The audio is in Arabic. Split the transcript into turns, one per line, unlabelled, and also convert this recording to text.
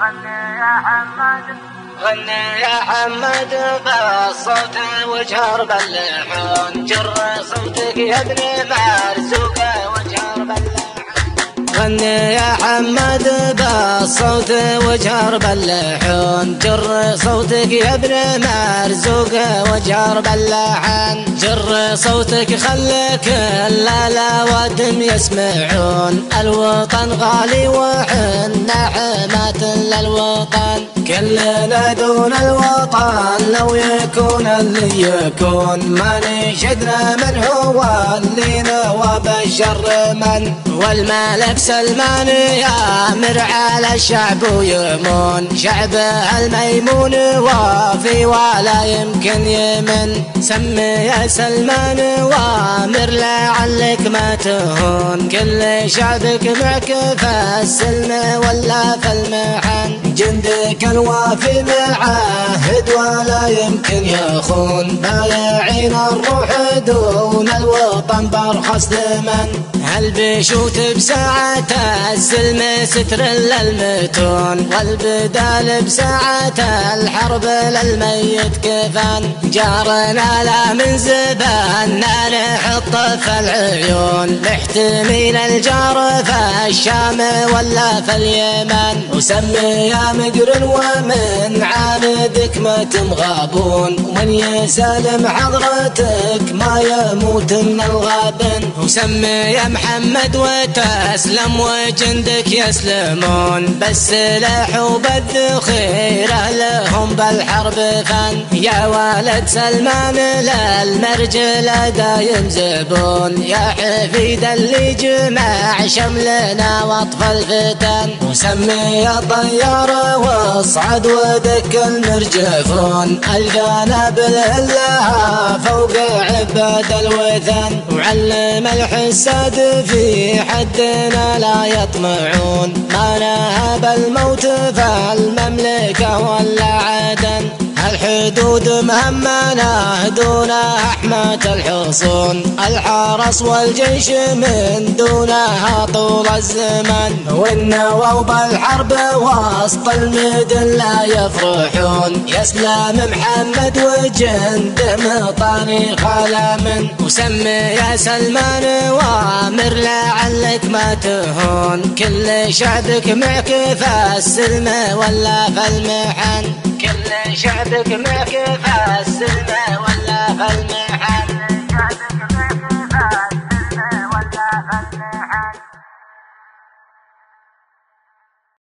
غني يا حمد غني يا حمد بالصوت وجهر باللحون، جر صوتك يا ابن مرزوق وجهر باللحون. غني يا حمد بالصوت وجهر باللحون، جر صوتك يا ابن مرزوق وجهر باللحن. جر صوتك خلك الأوادم يسمعون، الوطن غالي وحنا حماة للوطن. كلنا دون الوطن لو يكون اللي يكون، ما نشدنا من هو اللي نوى بالشر من. والملك سلمان يامر على الشعب ويمون، شعبه الميمون وافي ولا يمكن يمن. سمي يا سلمان وامر لعلك ما تهون، كل شعبك معك في السلم ولا في المحن. جندك الوافي معاهد ولا يمكن يخون، بايعين الروح دون الوطن بارخص ثمن. البشوت بساعة السلم ستر للمتون، والبدال بساعة الحرب للميت كفن. جارنا لا من زباننا نحط في العيون، نحتمي الجار في الشام ولا في اليمن. وسمي يا مقرن ومن عاندك ما تمغابون، ومن يسالم حضرتك ما يموت من الغابن. وسمي يا محمد وتسلم وجندك يسلمون، بالسلاح وبالذخيرة لهم بالحرب فن. يا ولد سلمان للمرجلة دايم زبون، يا حفيد اللي جمع شملنا واطفى الفتن. وسمي يا طيار واصعد ودك المرجفون، القنابل لها فوق عباد الوثن. وعلم الحساد في حدنا لا يطمعون، ما نهب الموت فالمملكة ولا عدن. الحدود مهمنا دونها حماة الحصون، الحرس والجيش من دونها طول الزمن. والنوى بالحرب وسط المدن لا يفرحون، يسلم محمد وجنده مطاني خلا من. وسمي يا سلمان وامر لعلك ما تهون، كل شعبك معك في السلم ولا في المحن. كل شعبك معك في السلم ولا في المحن.